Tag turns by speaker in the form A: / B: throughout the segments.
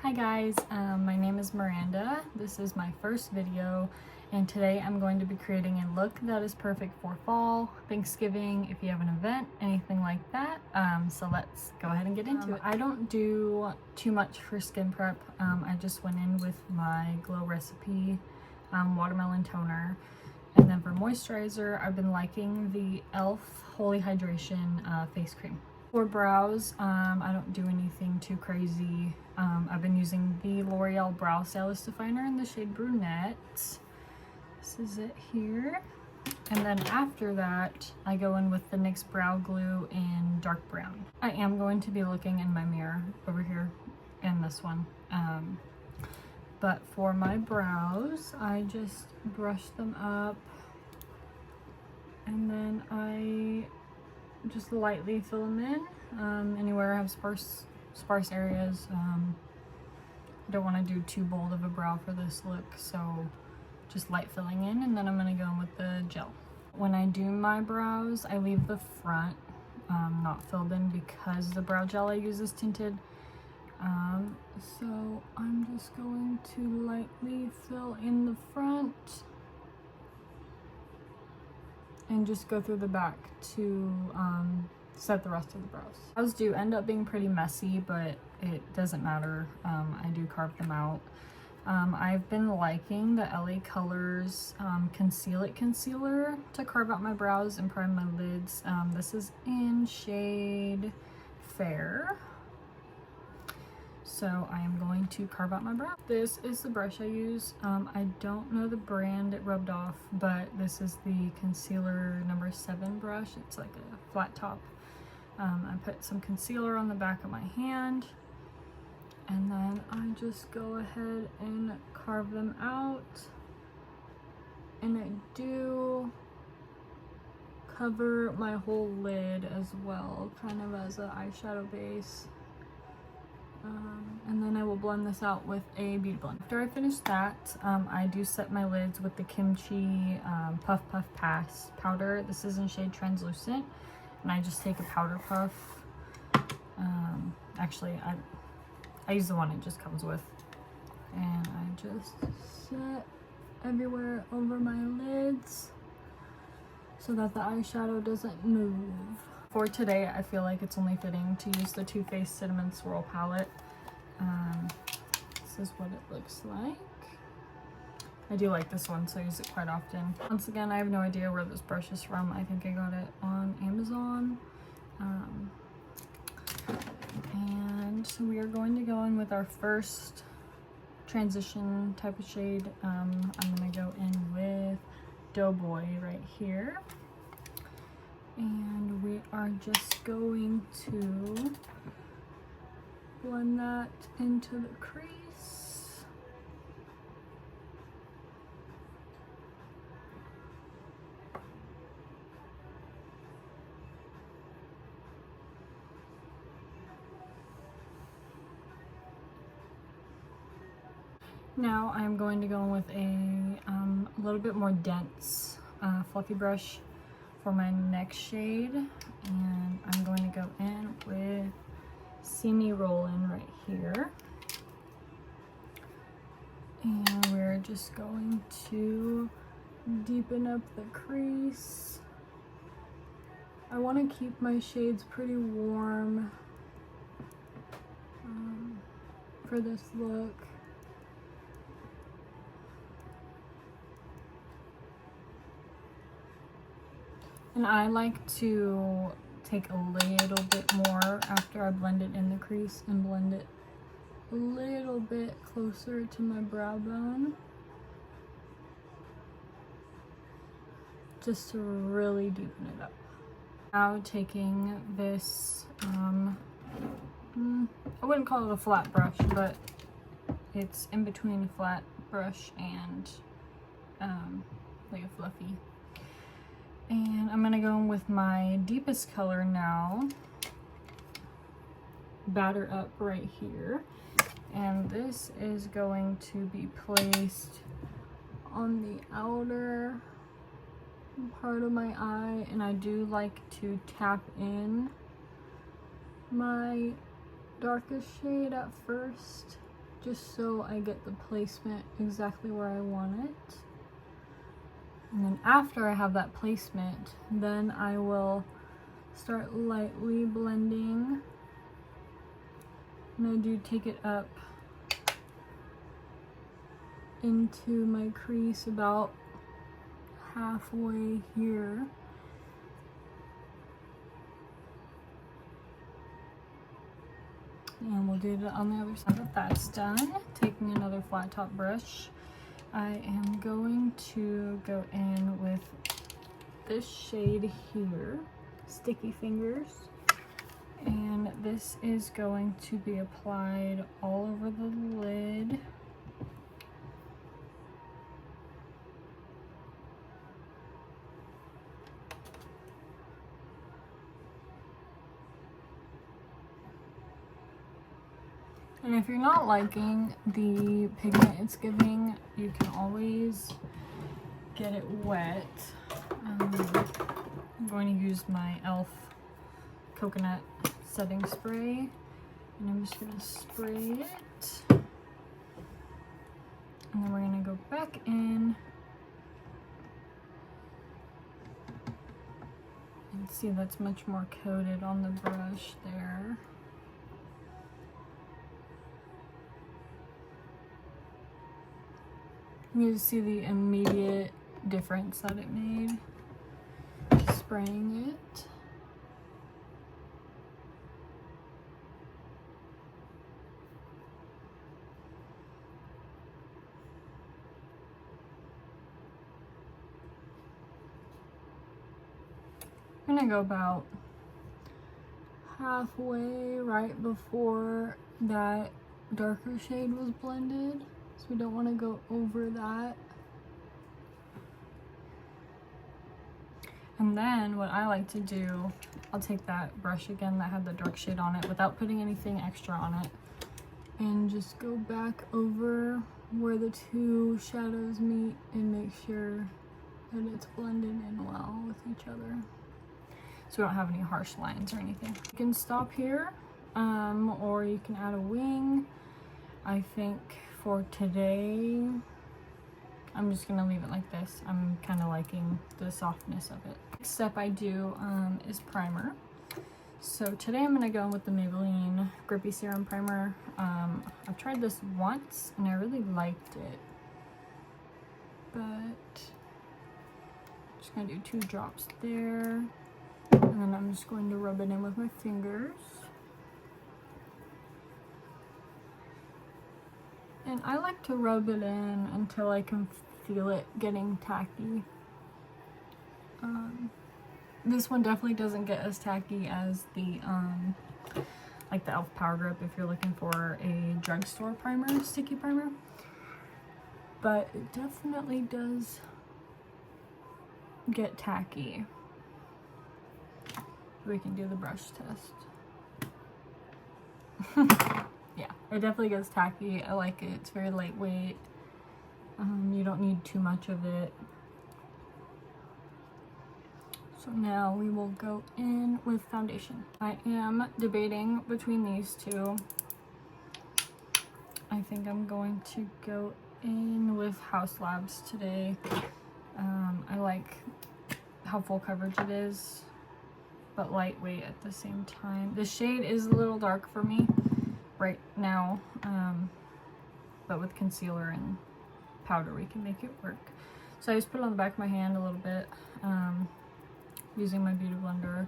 A: Hi guys, my name is Miranda. This is my first video and today I'm going to be creating a look that is perfect for fall, Thanksgiving, if you have an event, anything like that. So let's go ahead and get into it. I don't do too much for skin prep. I just went in with my Glow Recipe watermelon toner. And then for moisturizer, I've been liking the e.l.f. Holy Hydration face cream. For brows, I don't do anything too crazy. I've been using the L'Oreal Brow Stylist Definer in the shade Brunette. This is it here. And then after that, I go in with the NYX Brow Glue in dark brown. I am going to be looking in my mirror over here and this one. But for my brows, I just brush them up and then I just lightly fill them in. Anywhere I have sparse areas. I don't want to do too bold of a brow for this look, so just light filling in, and then I'm going to go in with the gel. When I do my brows, I leave the front not filled in because the brow gel I use is tinted. So I'm just going to lightly fill in the front and just go through the back to set the rest of the brows. Brows do end up being pretty messy, but it doesn't matter. I do carve them out. I've been liking the LA Colors Conceal It Concealer to carve out my brows and prime my lids. This is in shade Fair. So I am going to carve out my brow. This is the brush I use. I don't know the brand it rubbed off, but this is the concealer number 7 brush. It's like a flat top. I put some concealer on the back of my hand, and then I just go ahead and carve them out. And I do cover my whole lid as well, kind of as an eyeshadow base. And then I will blend this out with a beauty blender. After I finish that, I do set my lids with the Kimchi Puff Puff Pass powder. This is in shade Translucent, and I just take a powder puff. Actually, I use the one it just comes with, and I just set everywhere over my lids so that the eyeshadow doesn't move. For today, I feel like it's only fitting to use the Too Faced Cinnamon Swirl palette. This is what it looks like. I do like this one, so I use it quite often. Once again, I have no idea where this brush is from. I think I got it on Amazon. And we are going to go in with our first transition type of shade. I'm going to go in with Doughboy right here. And we are just going to blend that into the crease. Now I'm going to go in with a little bit more dense fluffy brush for my next shade, and I'm going to go in with See Me Rollin' right here, and we're just going to deepen up the crease. I want to keep my shades pretty warm for this look. And I like to take a little bit more after I blend it in the crease and blend it a little bit closer to my brow bone, just to really deepen it up. Now taking this, I wouldn't call it a flat brush, but it's in between a flat brush and like a fluffy. And I'm gonna go in with my deepest color now, Batter Up right here. And this is going to be placed on the outer part of my eye, and I do like to tap in my darkest shade at first, just so I get the placement exactly where I want it. And then after I have that placement, then I will start lightly blending. And I do take it up into my crease about halfway here. And we'll do it on the other side. If that's done, taking another flat top brush, I am going to go in with this shade here, Sticky Fingers. And this is going to be applied all over the lid. And if you're not liking the pigment it's giving, you can always get it wet. I'm going to use my e.l.f. coconut setting spray, and I'm just going to spray it. And then we're going to go back in and see that's much more coated on the brush there. You can see the immediate difference that it made spraying it. I'm gonna go about halfway right before that darker shade was blended. So we don't want to go over that. And then what I like to do, I'll take that brush again that had the dark shade on it without putting anything extra on it, and just go back over where the two shadows meet and make sure that it's blended in well with each other, so we don't have any harsh lines or anything. You can stop here, or you can add a wing. I think for today, I'm just gonna leave it like this. I'm kind of liking the softness of it. Next step I do is primer. So today I'm gonna go in with the Maybelline Grippy Serum Primer. I've tried this once and I really liked it, but just gonna do 2 drops there, and then I'm just going to rub it in with my fingers. And I like to rub it in until I can feel it getting tacky. This one definitely doesn't get as tacky as the like the e.l.f. Power Grip if you're looking for a drugstore primer, sticky primer. But it definitely does get tacky. We can do the brush test. Yeah, it definitely gets tacky. I like it. It's very lightweight. You don't need too much of it. So now we will go in with foundation. I am debating between these two. I think I'm going to go in with Haus Labs today. I like how full coverage it is, but lightweight at the same time. The shade is a little dark for me right now, but with concealer and powder we can make it work. So I just put it on the back of my hand a little bit, using my Beauty Blender,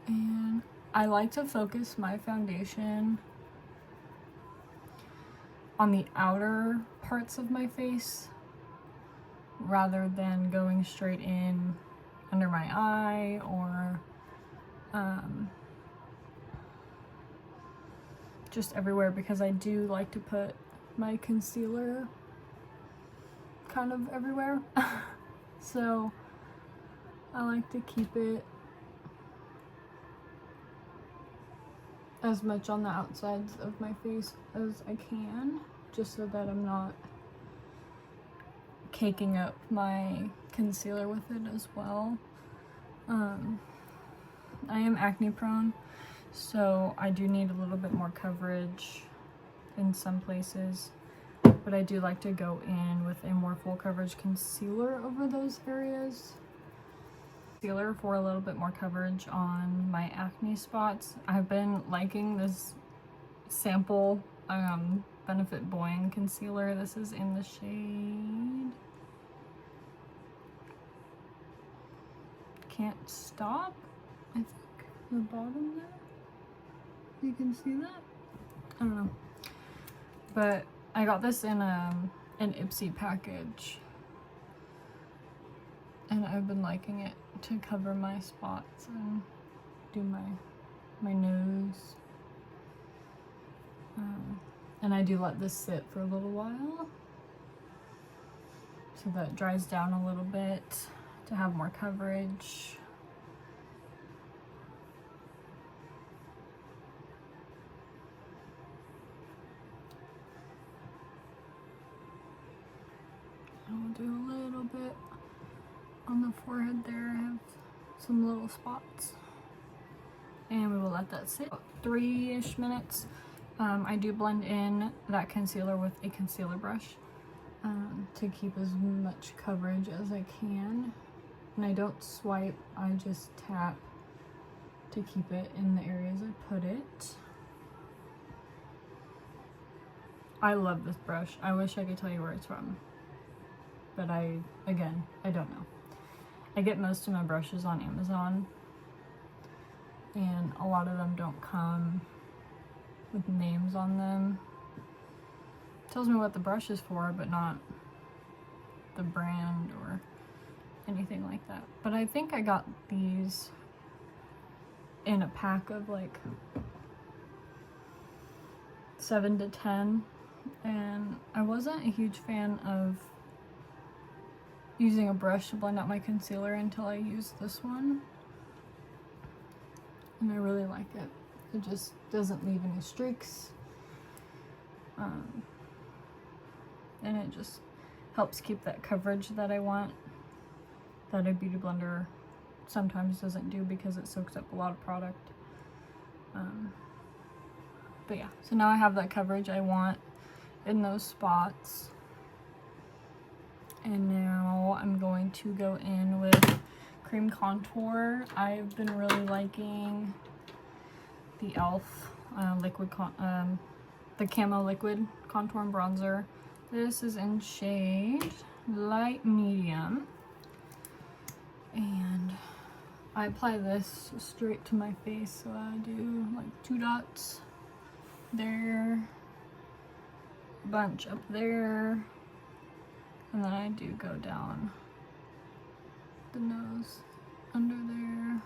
A: and I like to focus my foundation on the outer parts of my face rather than going straight in under my eye or just everywhere, because I do like to put my concealer kind of everywhere. So I like to keep it as much on the outsides of my face as I can, just so that I'm not caking up my concealer with it as well. I am acne prone, so I do need a little bit more coverage in some places, but I do like to go in with a more full coverage concealer over those areas. Concealer for a little bit more coverage on my acne spots. I've been liking this sample Benefit Boing concealer. This is in the shade Can't Stop, I think, the bottom there. You can see that? I don't know. But I got this in an Ipsy package, and I've been liking it to cover my spots and do my nose. And I do let this sit for a little while so that it dries down a little bit to have more coverage. I'll do a little bit on the forehead there. I have some little spots. And we will let that sit 3-ish minutes. I do blend in that concealer with a concealer brush to keep as much coverage as I can. And I don't swipe, I just tap to keep it in the areas I put it. I love this brush. I wish I could tell you where it's from, but I don't know. I get most of my brushes on Amazon, and a lot of them don't come with names on them. It tells me what the brush is for, but not the brand or anything like that. But I think I got these in a pack of like 7 to 10, and I wasn't a huge fan of using a brush to blend out my concealer until I used this one, and I really like it. It just doesn't leave any streaks, and it just helps keep that coverage that I want, that a beauty blender sometimes doesn't do because it soaks up a lot of product. But yeah, so now I have that coverage I want in those spots, and now I'm going to go in with cream contour. I've been really liking the e.l.f. The Camo Liquid Contour and Bronzer. This is in shade Light Medium, and I apply this straight to my face, so I do like 2 dots there, a bunch up there, and then I do go down the nose under there,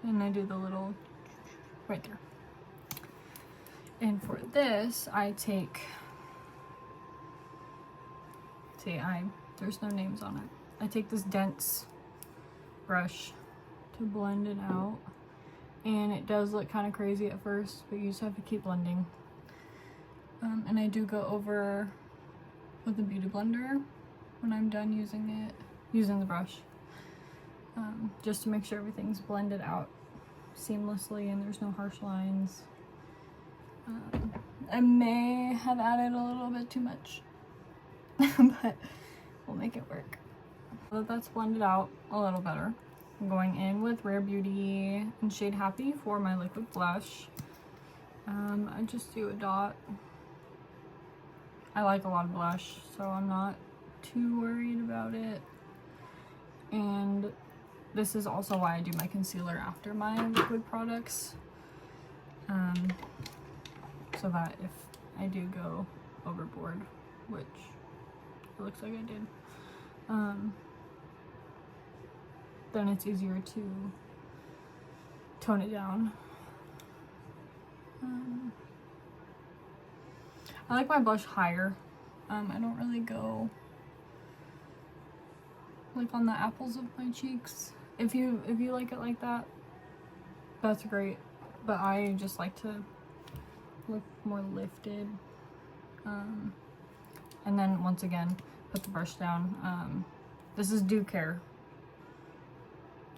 A: and I do the little right there. And for this, I take, there's no names on it. I take this dense brush to blend it out, and it does look kind of crazy at first, but you just have to keep blending. And I do go over with a beauty blender when I'm done using the brush, just to make sure everything's blended out seamlessly and there's no harsh lines. I may have added a little bit too much, but we'll make it work. So that's blended out a little better. I'm going in with Rare Beauty in shade Happy for my liquid blush. I just do a dot. I like a lot of blush, so I'm not too worried about it. And this is also why I do my concealer after my liquid products, so that if I do go overboard, which it looks like I did, then it's easier to tone it down. I like my blush higher. I don't really go like on the apples of my cheeks. If you like it like that, that's great, but I just like to look more lifted. And then once again, put the brush down. This is Dew Care.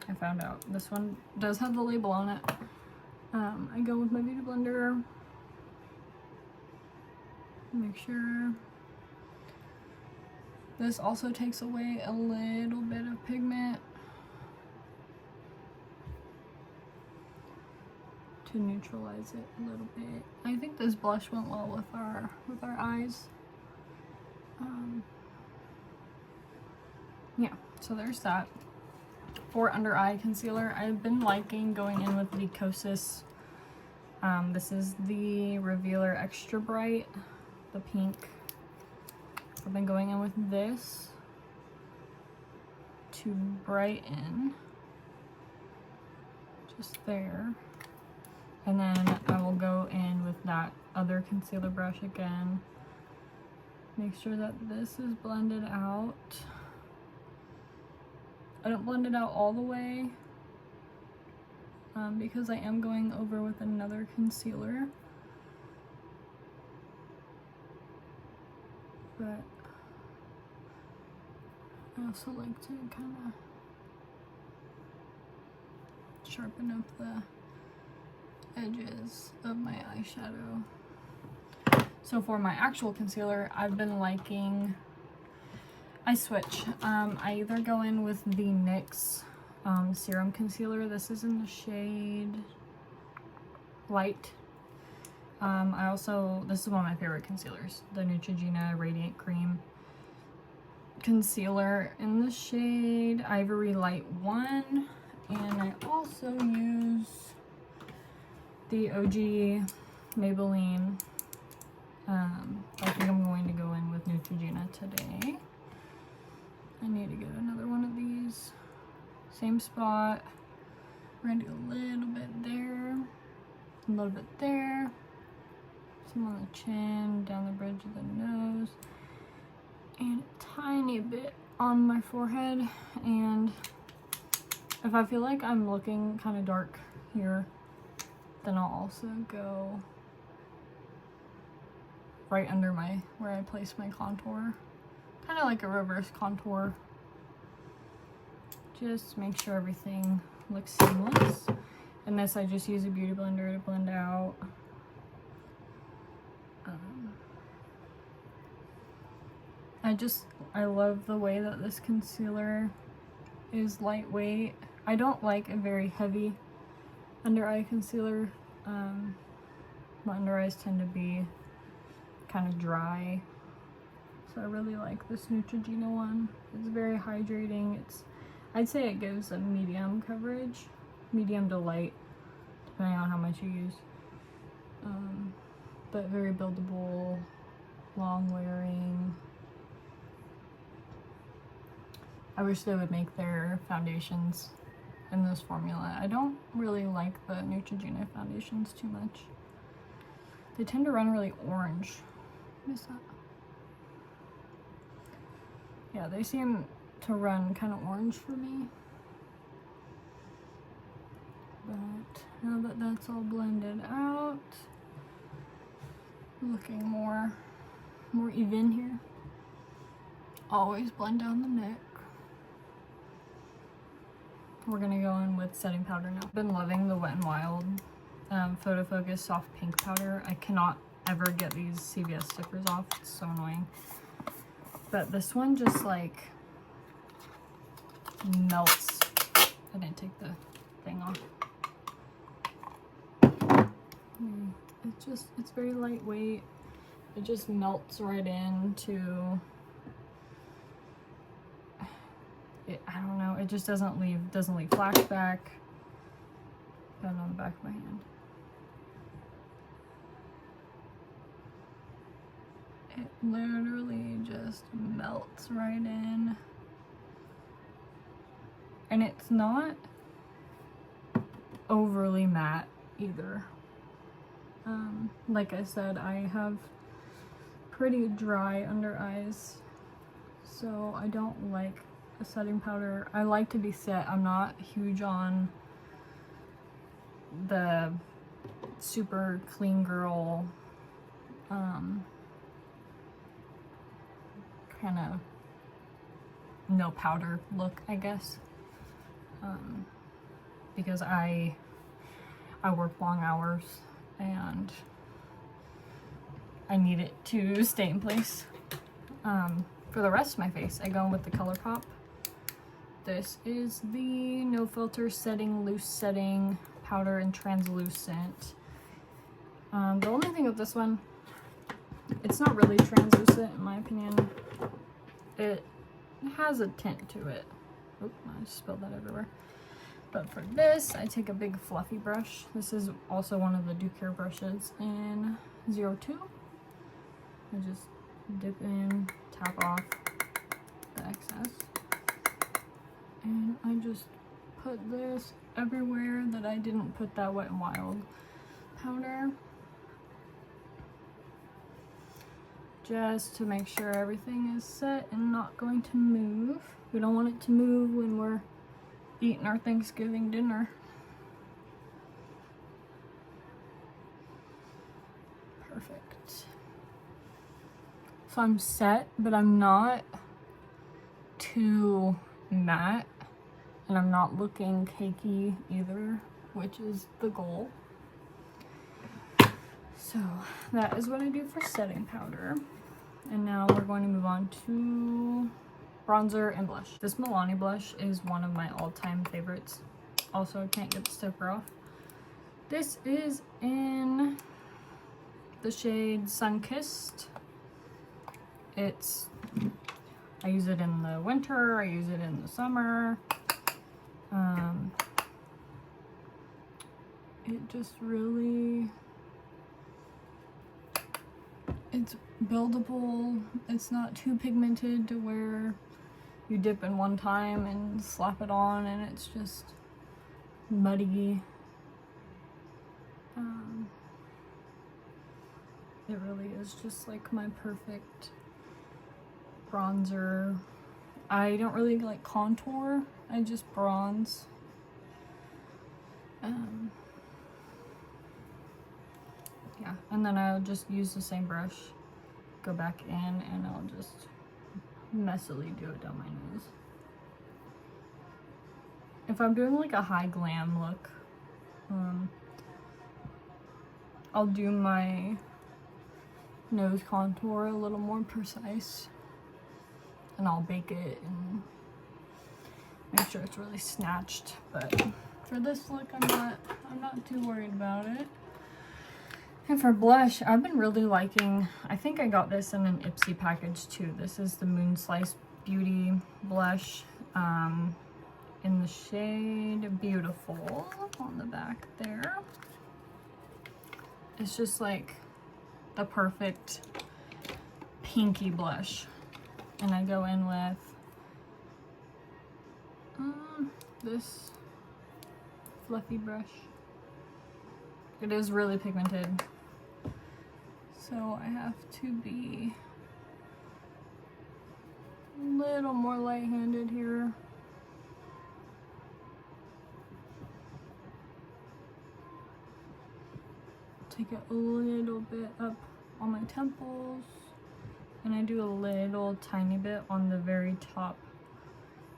A: I found out this one does have the label on it. I go with my beauty blender Make sure. This also takes away a little bit of pigment to neutralize it a little bit. I think this blush went well with our eyes. Yeah, so there's that. For under eye concealer, I've been liking going in with the Kosas. This is the Revealer Extra Bright, the pink. I've been going in with this to brighten just there. And then I will go in with that other concealer brush again. Make sure that this is blended out. I don't blend it out all the way because I am going over with another concealer. But I also like to kind of sharpen up the edges of my eyeshadow. So for my actual concealer, I've been liking, I switch. I either go in with the NYX Serum Concealer. This is in the shade Light. I also, this is one of my favorite concealers, the Neutrogena Radiant Cream Concealer in the shade Ivory Light 1. And I also use the OG Maybelline. I think I'm going to go in with Neutrogena today. I need to get another one of these. Same spot. We're gonna do a little bit there, a little bit there, some on the chin, down the bridge of the nose, and a tiny bit on my forehead. And if I feel like I'm looking kind of dark here, then I'll also go right under my, where I place my contour. Kind of like a reverse contour. Just make sure everything looks seamless. And this, I just use a beauty blender to blend out. I love the way that this concealer is lightweight. I don't like a very heavy under eye concealer. My under eyes tend to be kind of dry. So I really like this Neutrogena one. It's very hydrating. I'd say it gives a medium coverage, medium to light, depending on how much you use. But very buildable, long wearing. I wish they would make their foundations in this formula. I don't really like the Neutrogena foundations too much. They tend to run really orange. What is that? Yeah, they seem to run kind of orange for me. But now that that's all blended out, looking more even here. Always blend down the neck. We're gonna go in with setting powder now. I've been loving the Wet n Wild Photo Focus Soft Pink Powder. I cannot ever get these CVS stickers off. It's so annoying. But this one just like melts. I didn't take the thing off. It's very lightweight. It just melts right into it. I don't know, it just doesn't leave flashback. Got it on the back of my hand. It literally just melts right in. And it's not overly matte either. Like I said, I have pretty dry under eyes, so I don't like a setting powder. I like to be set. I'm not huge on the super clean girl kind of no powder look, I guess, because I work long hours and I need it to stay in place. For the rest of my face, I go in with the ColourPop. This is the No Filter Setting Loose Setting Powder and Translucent. The only thing with this one, it's not really translucent in my opinion. It has a tint to it. Oh, I just spilled that everywhere. But for this, I take a big fluffy brush. This is also one of the Ducare brushes in 02. I just dip in, tap off the excess. And I just put this everywhere that I didn't put that Wet n Wild powder. Just to make sure everything is set and not going to move. We don't want it to move when we're eating our Thanksgiving dinner. Perfect. So I'm set, but I'm not too matte, and I'm not looking cakey either, which is the goal. So that is what I do for setting powder. And now we're going to move on to bronzer and blush. This Milani blush is one of my all-time favorites. Also, I can't get the sticker off. This is in the shade Sunkissed. I use it in the winter, I use it in the summer. It just really, it's buildable. It's not too pigmented to where you dip in one time and slap it on and it's just muddy. It really is just like my perfect bronzer. I don't really like contour, I just bronze. Yeah, and then I'll just use the same brush, go back in, and I'll just messily do it down my nose. If I'm doing like a high glam look, I'll do my nose contour a little more precise, and I'll bake it and make sure it's really snatched. But for this look, I'm not too worried about it. And for blush, I've been really liking, I think I got this in an Ipsy package too. This is the Moonslice Beauty blush in the shade Beautiful on the back there. It's just like the perfect pinky blush. And I go in with this fluffy brush. It is really pigmented, so I have to be a little more light-handed here. Take it a little bit up on my temples, and I do a little tiny bit on the very top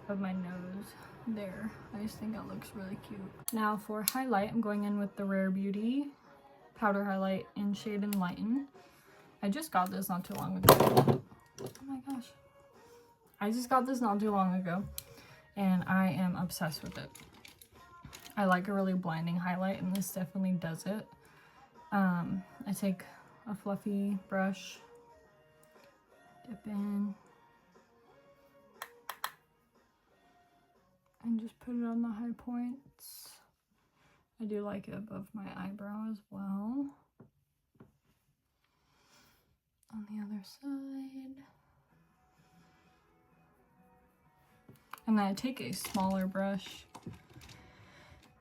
A: of my nose there. I just think that looks really cute. Now for highlight, I'm going in with the Rare Beauty powder highlight in shade Enlighten. I just got this not too long ago. Oh my gosh. I just got this not too long ago, and I am obsessed with it. I like a really blinding highlight, and this definitely does it. I take a fluffy brush, dip in, and just put it on the high points. I do like it above my eyebrow as well. On the other side. And then I take a smaller brush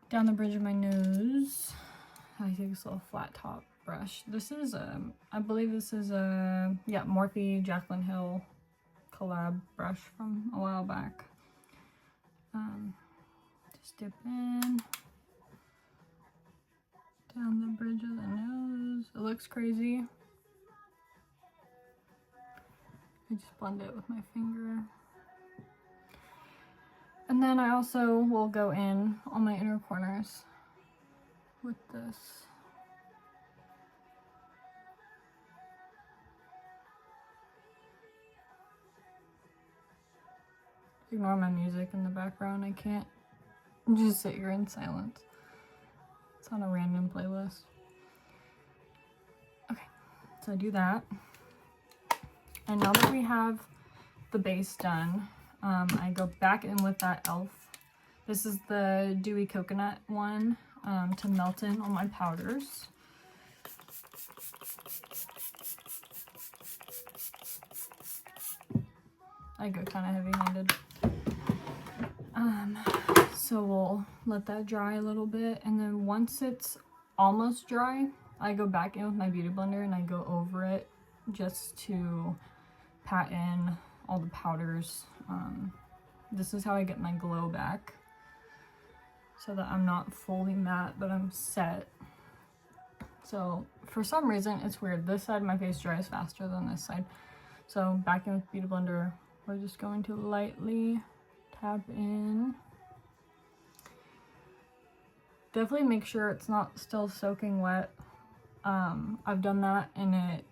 A: down the bridge of my nose. I take this little flat top brush. This is I believe this is a Morphe Jaclyn Hill collab brush from a while back. Just dip in down the bridge of the nose. It looks crazy. I just blend it with my finger. And then I also will go in on my inner corners with this. Ignore my music in the background. I can't just sit here in silence. It's on a random playlist. Okay, so I do that. And now that we have the base done, I go back in with that e.l.f. This is the Dewy Coconut one to melt in all my powders. I go kind of heavy-handed. So we'll let that dry a little bit, and then once it's almost dry, I go back in with my beauty blender and I go over it just to pat in all the powders. This is how I get my glow back, so that I'm not fully matte, but I'm set. So for some reason, it's weird. This side of my face dries faster than this side. So back in with Beauty Blender, we're just going to lightly tap in. Definitely make sure it's not still soaking wet. I've done that and it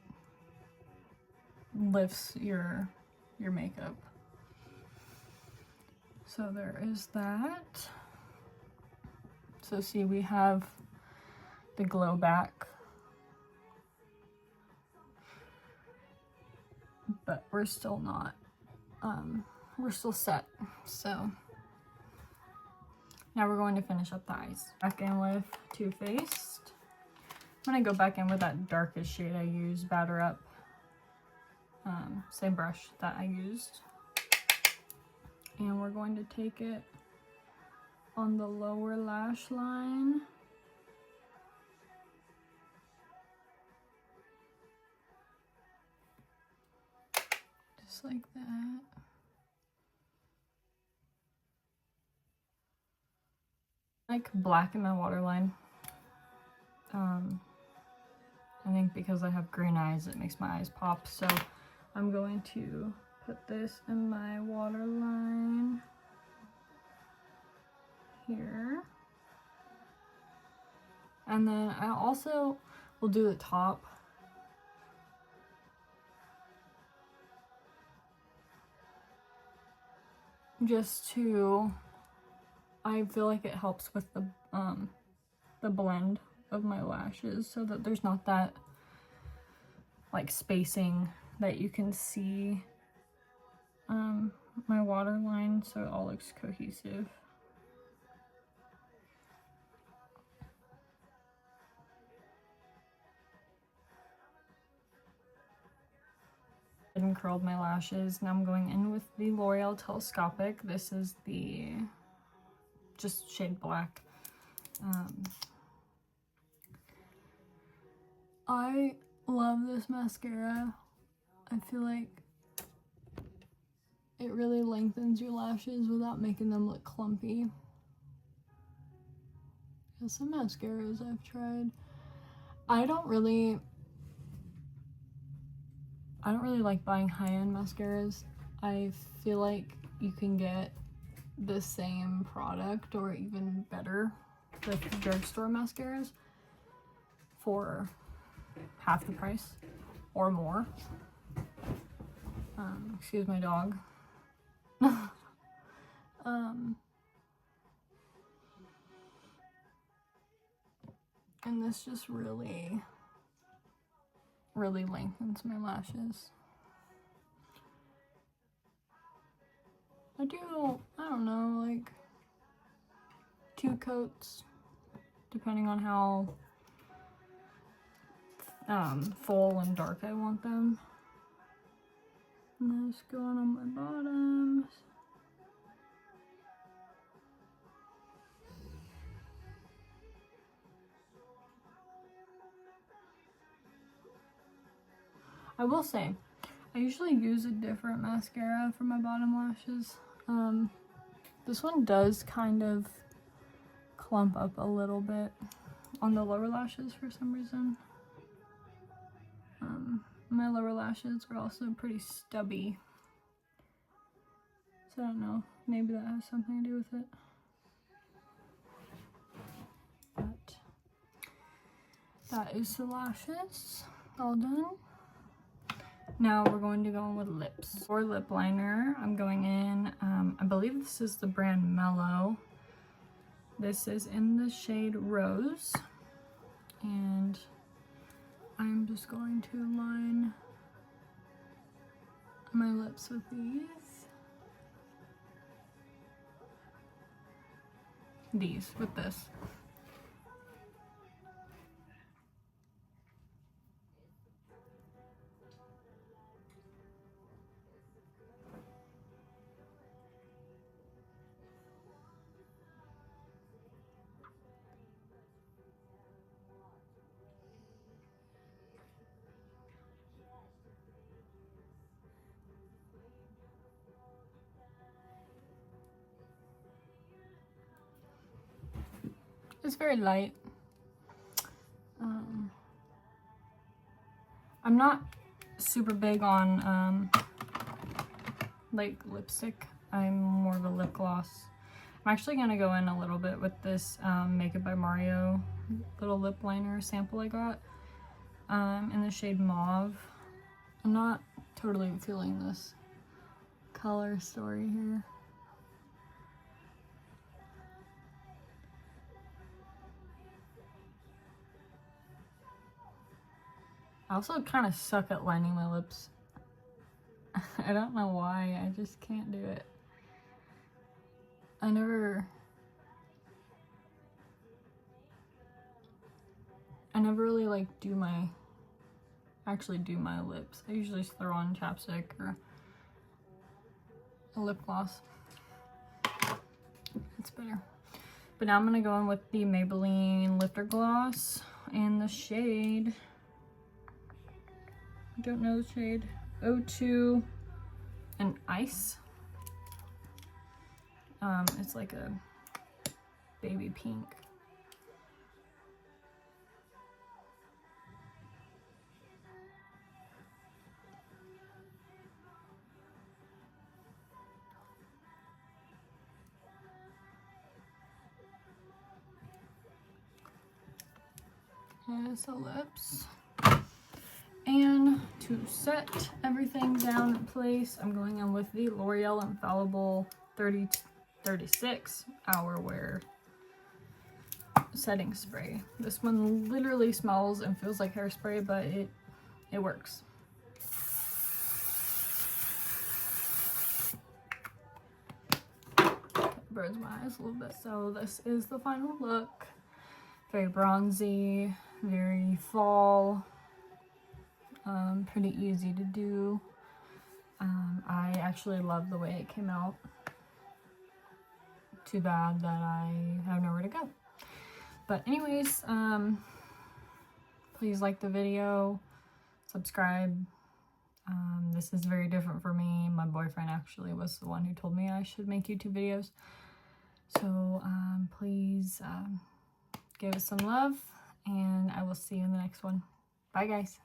A: lifts your makeup. So there is that. So see, we have the glow back, but we're still not, we're still set. So now we're going to finish up the eyes. Back in with Too Faced. I'm gonna go back in with that darkest shade I used, Batter Up. Same brush that I used. And we're going to take it on the lower lash line. Just like that. Like black in my waterline. I think because I have green eyes, it makes my eyes pop. So I'm going to put this in my waterline here. And then I also will do the top. Just to, I feel like it helps with the blend of my lashes, so that there's not that like spacing that you can see my waterline, so it all looks cohesive. And curled my lashes. Now I'm going in with the L'Oreal Telescopic. This is the just shade black. I love this mascara. I feel like it really lengthens your lashes without making them look clumpy. There's some mascaras I've tried. I don't really like buying high-end mascaras. I feel like you can get the same product or even better with drugstore mascaras for half the price or more. Excuse my dog. And this just really lengthens my lashes. I do, I don't know, like 2 coats, depending on how full and dark I want them. And that's going on my bottoms. I will say, I usually use a different mascara for my bottom lashes. This one does kind of clump up a little bit on the lower lashes for some reason. My lower lashes are also pretty stubby. So I don't know, maybe that has something to do with it. But that is the lashes all done. Now we're going to go in with lips. For lip liner, I'm going in, I believe this is the brand Mellow. This is in the shade Rose. And I'm just going to line my lips with with this. It's very light. I'm not super big on like lipstick. I'm more of a lip gloss. I'm actually gonna go in a little bit with this Make It by Mario little lip liner sample I got in the shade Mauve. I'm not totally feeling this color story here. I also kind of suck at lining my lips. I don't know why, I just can't do it. I never really like actually do my lips. I usually just throw on chapstick or a lip gloss. It's better. But now I'm gonna go in with the Maybelline Lifter Gloss in the shade, I don't know the shade, O2 and Ice. It's like a baby pink. Here's the lips. And to set everything down in place, I'm going in with the L'Oreal Infallible 36 Hour Wear setting spray. This one literally smells and feels like hairspray, but it works. Burns my eyes a little bit. So this is the final look. Very bronzy, very fall, pretty easy to do. I actually love the way it came out. Too bad that I have nowhere to go. But anyways, please like the video, subscribe. This is very different for me. My boyfriend actually was the one who told me I should make YouTube videos. So please give us some love, and I will see you in the next one. Bye guys.